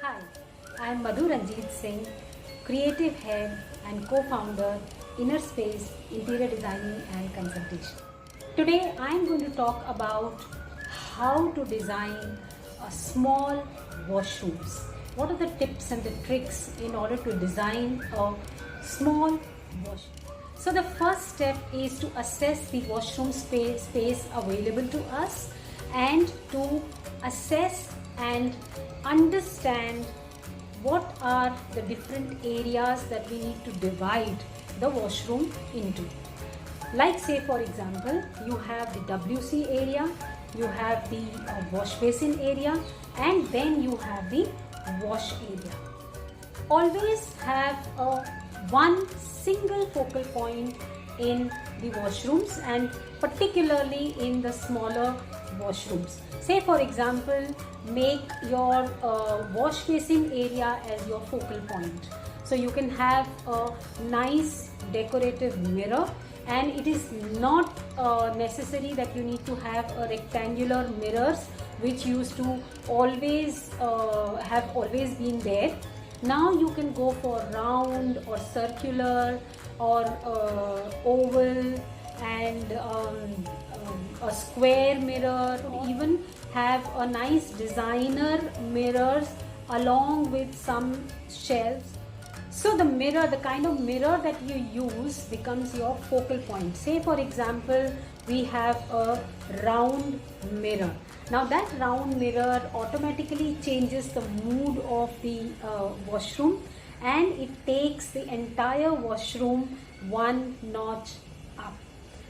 Hi, I am Madhu Ranjit Singh, creative head and co-founder Inner Space Interior Designing and Consultation. Today I am going to talk about how to design a small washrooms. What are the tips and the tricks in order to design a small washroom? So the first step is to assess the washroom space available to us and to assess and understand what are the different areas that we need to divide the washroom into. Like say for example, you have the WC area, you have the wash basin area, and then you have the wash area. Always have one single focal point in the washrooms and particularly in the smaller washrooms. Say for example, make your wash basin area as your focal point. So you can have a nice decorative mirror, and it is not necessary that you need to have a rectangular mirrors which used to always have always been there. Now you can go for round or circular or oval and a square mirror, or even have a nice designer mirrors along with some shelves. So the mirror, the kind of mirror that you use becomes your focal point. Say for example, we have a round mirror. Now that round mirror automatically changes the mood of the washroom, and it takes the entire washroom one notch up.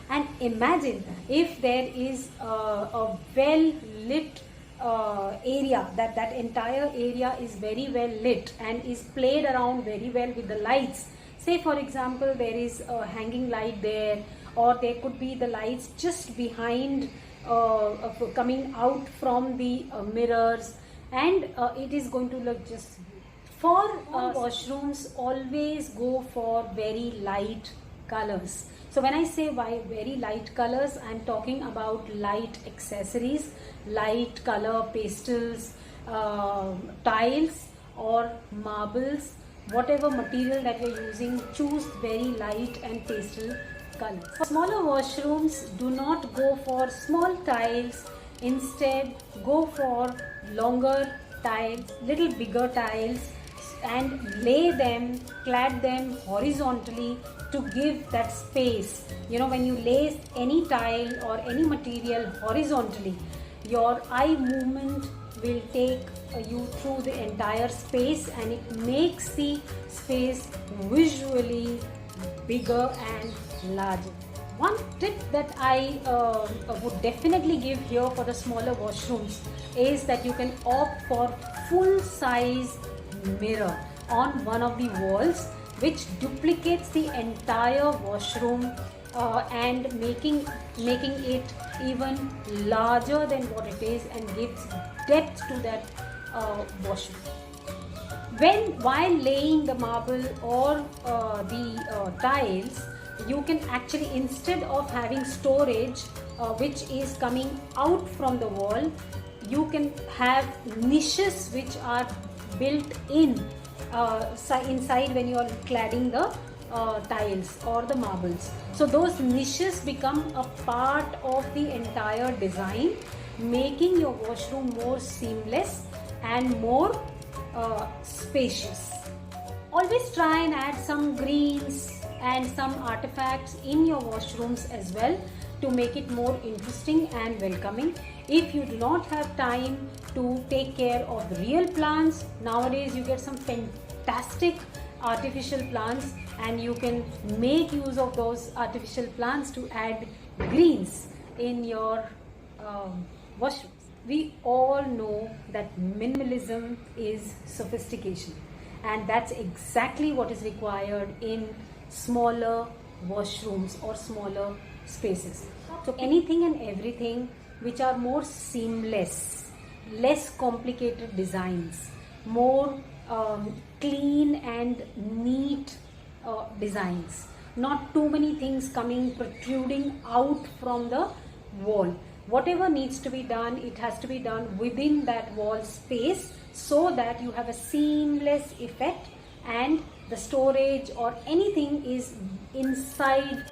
And imagine if there is a well lit area, that entire area is very well lit and is played around very well with the lights. Say for example, there is a hanging light there, or there could be the lights just behind coming out from the mirrors, and it is going to look just for washrooms. Always go for very light colors. So when I say very light colors, I am talking about light accessories, light color pastels, tiles or marbles, whatever material that you are using, choose very light and pastel colors. For smaller washrooms, do not go for small tiles. Instead, go for longer tiles, little bigger tiles, and lay them, clad them horizontally to give that space. You know, when you lay any tile or any material horizontally, your eye movement will take you through the entire space, and it makes the space visually bigger and larger. One tip that I would definitely give here for the smaller washrooms is that you can opt for full size mirror on one of the walls, which duplicates the entire washroom and making it even larger than what it is, and gives depth to that washroom. While laying the marble or the tiles, you can actually, instead of having storage which is coming out from the wall, you can have niches which are built in inside when you are cladding the tiles or the marbles. So those niches become a part of the entire design, making your washroom more seamless and more spacious. Always try and add some greens and some artifacts in your washrooms as well to make it more interesting and welcoming. If you do not have time to take care of the real plants, nowadays you get some fantastic artificial plants, and you can make use of those artificial plants to add greens in your washrooms. We all know that minimalism is sophistication, and that's exactly what is required in smaller washrooms or smaller spaces. So anything and everything which are more seamless, less complicated designs, more clean and neat designs, not too many things protruding out from the wall. whatever needs to be done, it has to be done within that wall space, so that you have a seamless effect and the storage or anything is inside